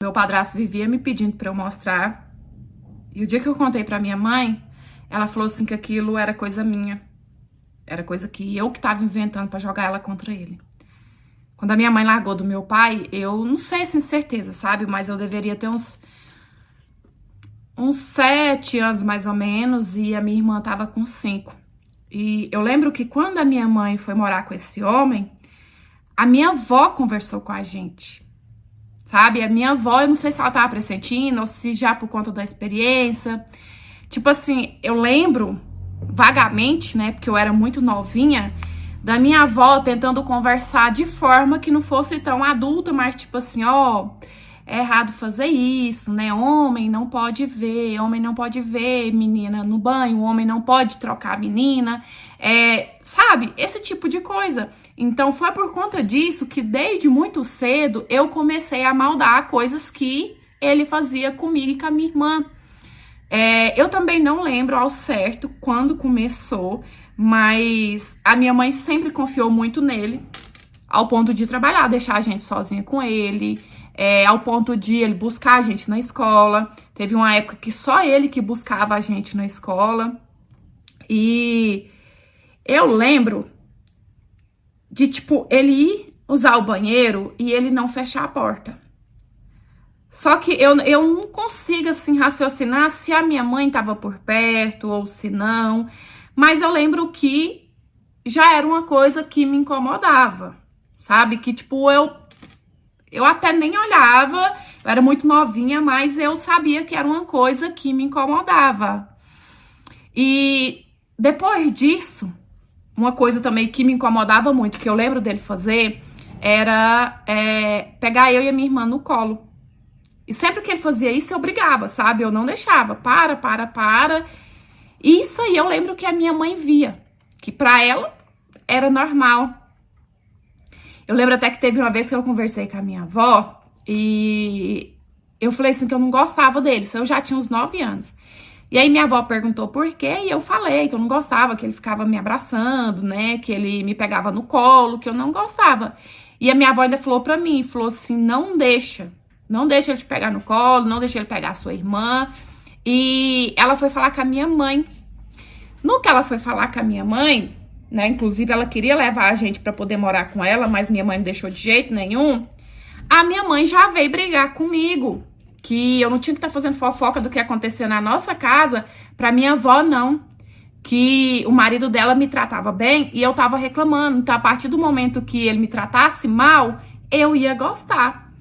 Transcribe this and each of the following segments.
Meu padrasto vivia me pedindo pra eu mostrar. E o dia que eu contei pra minha mãe, ela falou assim que aquilo era coisa minha. Era coisa que eu que tava inventando pra jogar ela contra ele. Quando a minha mãe largou do meu pai, eu não sei assim, certeza, sabe? Mas eu deveria ter uns 7 anos mais ou menos, e a minha irmã tava com 5. E eu lembro que quando a minha mãe foi morar com esse homem, a minha avó conversou com a gente, sabe? A minha avó, eu não sei se ela tava pressentindo ou se já por conta da experiência. Tipo assim, eu lembro vagamente, né? Porque eu era muito novinha, da minha avó tentando conversar de forma que não fosse tão adulta, mas tipo assim, ó, é errado fazer isso, né? Homem não pode ver menina no banho, homem não pode trocar a menina, sabe? Esse tipo de coisa. Então foi por conta disso que desde muito cedo eu comecei a maldar coisas que ele fazia comigo e com a minha irmã. Eu também não lembro ao certo quando começou, mas a minha mãe sempre confiou muito nele, ao ponto de trabalhar, deixar a gente sozinha com ele, ao ponto de ele buscar a gente na escola. Teve uma época que só ele que buscava a gente na escola. E eu lembro de, tipo, ele ir usar o banheiro e ele não fechar a porta. Só que eu não consigo, assim, raciocinar se a minha mãe estava por perto ou se não. Mas eu lembro que já era uma coisa que me incomodava, sabe? Que, tipo, eu até nem olhava, eu era muito novinha, mas eu sabia que era uma coisa que me incomodava. E depois disso, uma coisa também que me incomodava muito, que eu lembro dele fazer, era pegar eu e a minha irmã no colo. E sempre que ele fazia isso, eu brigava, sabe? Eu não deixava. Para. Isso aí eu lembro que a minha mãe via, que pra ela era normal. Eu lembro até que teve uma vez que eu conversei com a minha avó e eu falei assim que eu não gostava dele, eu já tinha uns 9 anos. E aí minha avó perguntou por quê e eu falei que eu não gostava, que ele ficava me abraçando, né? Que ele me pegava no colo, que eu não gostava. E a minha avó ainda falou pra mim, falou assim, não deixa ele te pegar no colo, não deixa ele pegar a sua irmã. E ela foi falar com a minha mãe. No que ela foi falar com a minha mãe, né? Inclusive ela queria levar a gente pra poder morar com ela, mas minha mãe não deixou de jeito nenhum. A minha mãe já veio brigar comigo, que eu não tinha que estar fazendo fofoca do que acontecia na nossa casa pra minha avó, não. Que o marido dela me tratava bem e eu tava reclamando. Então, a partir do momento que ele me tratasse mal, eu ia gostar.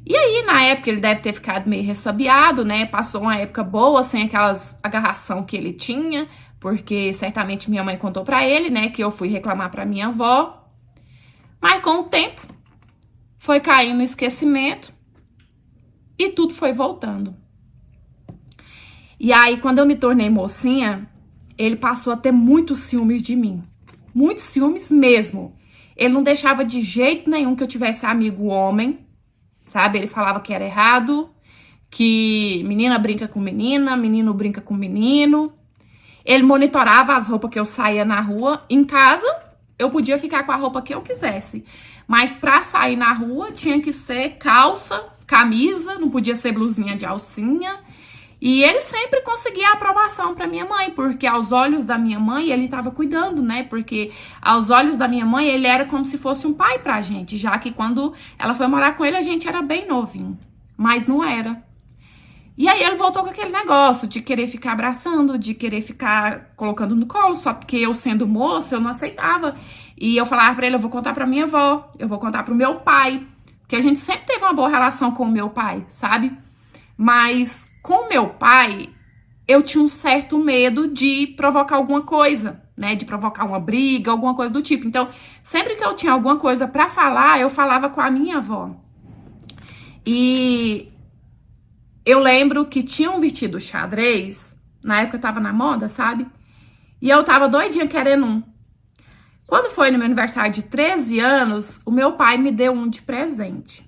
E aí, na época, ele deve ter ficado meio ressabiado, né? Passou uma época boa, sem aquelas agarração que ele tinha, porque certamente minha mãe contou pra ele, né? Que eu fui reclamar pra minha avó. Mas com o tempo, foi caindo no esquecimento e tudo foi voltando. E aí, quando eu me tornei mocinha, ele passou a ter muitos ciúmes de mim. Muitos ciúmes mesmo. Ele não deixava de jeito nenhum que eu tivesse amigo homem, sabe? Ele falava que era errado, que menina brinca com menina, menino brinca com menino. Ele monitorava as roupas que eu saía na rua. Em casa, eu podia ficar com a roupa que eu quisesse. Mas pra sair na rua, tinha que ser calça, camisa, não podia ser blusinha de alcinha. E ele sempre conseguia a aprovação pra minha mãe, porque aos olhos da minha mãe, ele tava cuidando, né? Porque aos olhos da minha mãe, ele era como se fosse um pai pra gente, já que quando ela foi morar com ele, a gente era bem novinho. Mas não era. E aí ele voltou com aquele negócio de querer ficar abraçando, de querer ficar colocando no colo, só porque eu sendo moça, eu não aceitava. E eu falava pra ele, eu vou contar pra minha avó, eu vou contar pro meu pai, porque a gente sempre teve uma boa relação com o meu pai, sabe? Mas com o meu pai, eu tinha um certo medo de provocar alguma coisa, né? De provocar uma briga, alguma coisa do tipo. Então, sempre que eu tinha alguma coisa pra falar, eu falava com a minha avó. E eu lembro que tinha um vestido xadrez, na época tava na moda, sabe? E eu tava doidinha querendo um. Quando foi no meu aniversário de 13 anos, o meu pai me deu um de presente.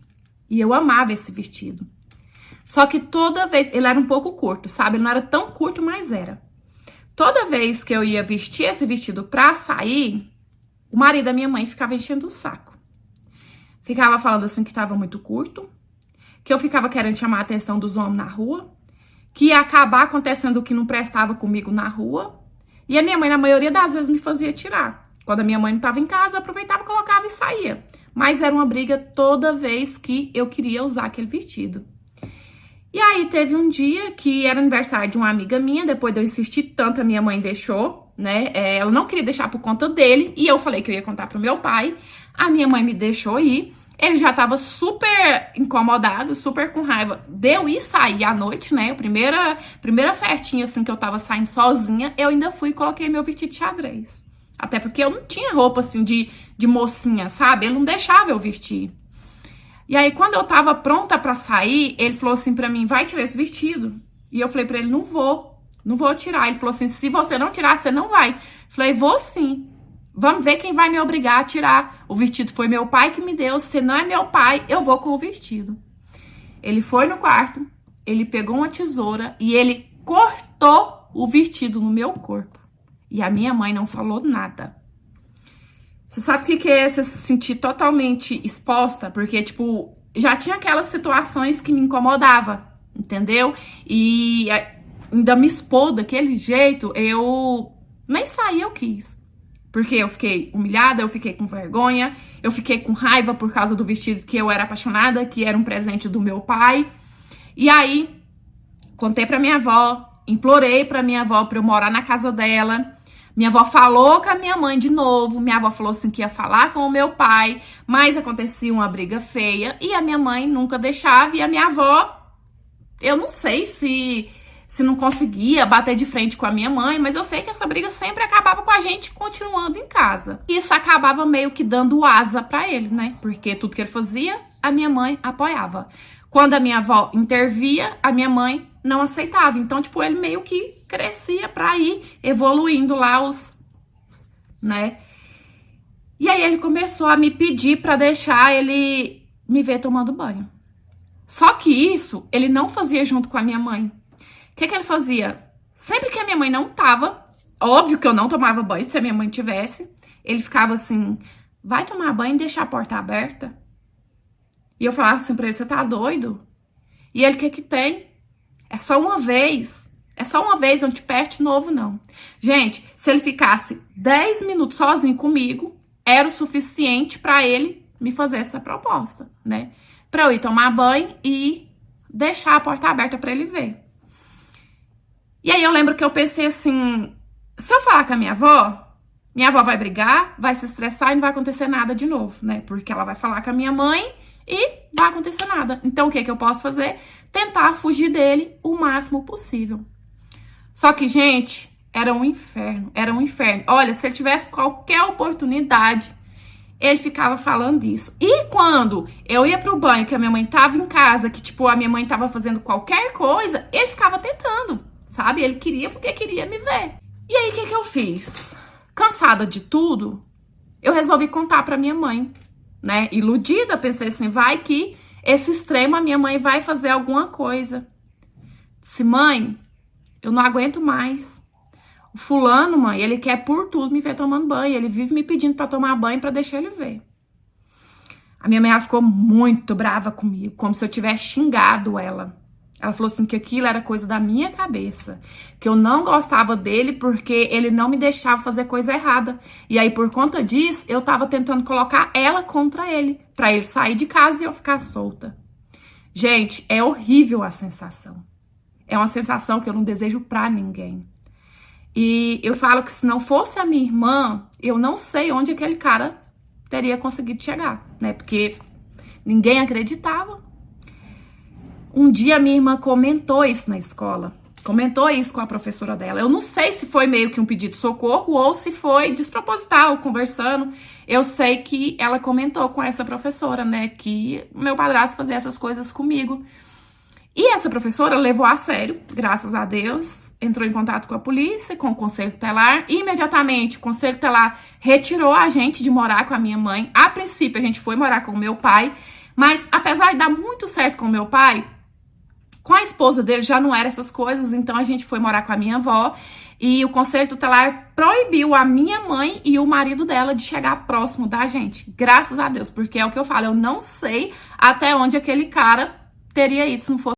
E eu amava esse vestido. Só que toda vez, ele era um pouco curto, sabe? Ele não era tão curto, mas era. Toda vez que eu ia vestir esse vestido pra sair, o marido da minha mãe ficava enchendo o saco. Ficava falando assim que tava muito curto, que eu ficava querendo chamar a atenção dos homens na rua, que ia acabar acontecendo o que não prestava comigo na rua. E a minha mãe, na maioria das vezes, me fazia tirar. Quando a minha mãe não estava em casa, eu aproveitava, colocava e saía. Mas era uma briga toda vez que eu queria usar aquele vestido. E aí teve um dia que era aniversário de uma amiga minha, depois de eu insistir tanto, a minha mãe deixou, né? Ela não queria deixar por conta dele, e eu falei que eu ia contar pro meu pai. A minha mãe me deixou ir. Ele já tava super incomodado, super com raiva de eu ir sair à noite, né? Primeira festinha, assim, que eu tava saindo sozinha, eu ainda fui e coloquei meu vestido de xadrez. Até porque eu não tinha roupa, assim, de mocinha, sabe? Ele não deixava eu vestir. E aí, quando eu tava pronta pra sair, ele falou assim pra mim, vai tirar esse vestido. E eu falei pra ele, não vou tirar. Ele falou assim, se você não tirar, você não vai. Eu falei, vou sim. Vamos ver quem vai me obrigar a tirar. O vestido foi meu pai que me deu. Se não é meu pai, eu vou com o vestido. Ele foi no quarto, ele pegou uma tesoura e ele cortou o vestido no meu corpo. E a minha mãe não falou nada. Você sabe o que é você se sentir totalmente exposta? Porque, tipo, já tinha aquelas situações que me incomodavam, entendeu? E ainda me expor daquele jeito, eu nem sair eu quis. Porque eu fiquei humilhada, eu fiquei com vergonha, eu fiquei com raiva por causa do vestido que eu era apaixonada, que era um presente do meu pai. E aí, contei pra minha avó, implorei pra minha avó pra eu morar na casa dela. Minha avó falou com a minha mãe de novo, minha avó falou assim que ia falar com o meu pai, mas acontecia uma briga feia e a minha mãe nunca deixava e a minha avó, eu não sei se não conseguia bater de frente com a minha mãe, mas eu sei que essa briga sempre acabava com a gente continuando em casa. Isso acabava meio que dando asa pra ele, né? Porque tudo que ele fazia, a minha mãe apoiava. Quando a minha avó intervia, a minha mãe não aceitava. Então, tipo, ele meio que crescia pra ir evoluindo lá né? E aí ele começou a me pedir pra deixar ele me ver tomando banho. Só que isso, ele não fazia junto com a minha mãe. O que ele fazia? Sempre que a minha mãe não tava, óbvio que eu não tomava banho se a minha mãe tivesse, ele ficava assim, vai tomar banho e deixar a porta aberta? E eu falava assim pra ele, você tá doido? E ele, o que tem? É só uma vez, eu não te perde de novo, não. Gente, se ele ficasse 10 minutos sozinho comigo, era o suficiente pra ele me fazer essa proposta, né? Pra eu ir tomar banho e deixar a porta aberta pra ele ver. E aí eu lembro que eu pensei assim, se eu falar com a minha avó vai brigar, vai se estressar e não vai acontecer nada de novo, né? Porque ela vai falar com a minha mãe e vai acontecer nada. Então o que eu posso fazer? Tentar fugir dele o máximo possível. Só que, gente, era um inferno, Olha, se ele tivesse qualquer oportunidade, ele ficava falando disso. E quando eu ia pro banho, que a minha mãe tava em casa, que tipo, a minha mãe tava fazendo qualquer coisa, ele ficava tentando, sabe? Ele queria porque queria me ver. E aí, o que eu fiz? Cansada de tudo, eu resolvi contar pra minha mãe, né? Iludida, pensei assim, vai que esse extremo a minha mãe vai fazer alguma coisa. Disse, mãe, eu não aguento mais. O fulano, mãe, ele quer por tudo me ver tomando banho. Ele vive me pedindo pra tomar banho pra deixar ele ver. A minha mãe, ela ficou muito brava comigo, como se eu tivesse xingado ela. Ela falou assim que aquilo era coisa da minha cabeça, que eu não gostava dele porque ele não me deixava fazer coisa errada. E aí, por conta disso, eu tava tentando colocar ela contra ele, pra ele sair de casa e eu ficar solta. Gente, é horrível a sensação. É uma sensação que eu não desejo pra ninguém. E eu falo que se não fosse a minha irmã, eu não sei onde aquele cara teria conseguido chegar, né? Porque ninguém acreditava. Um dia a minha irmã comentou isso na escola, comentou isso com a professora dela. Eu não sei se foi meio que um pedido de socorro ou se foi desproposital, conversando. Eu sei que ela comentou com essa professora, né, que meu padrasto fazia essas coisas comigo. E essa professora levou a sério, graças a Deus, entrou em contato com a polícia, com o Conselho Tutelar. Imediatamente, o Conselho Tutelar retirou a gente de morar com a minha mãe. A princípio, a gente foi morar com o meu pai, mas apesar de dar muito certo com o meu pai, com a esposa dele já não era essas coisas, então a gente foi morar com a minha avó e o Conselho Tutelar proibiu a minha mãe e o marido dela de chegar próximo da gente. Graças a Deus, porque é o que eu falo, eu não sei até onde aquele cara teria ido se não fosse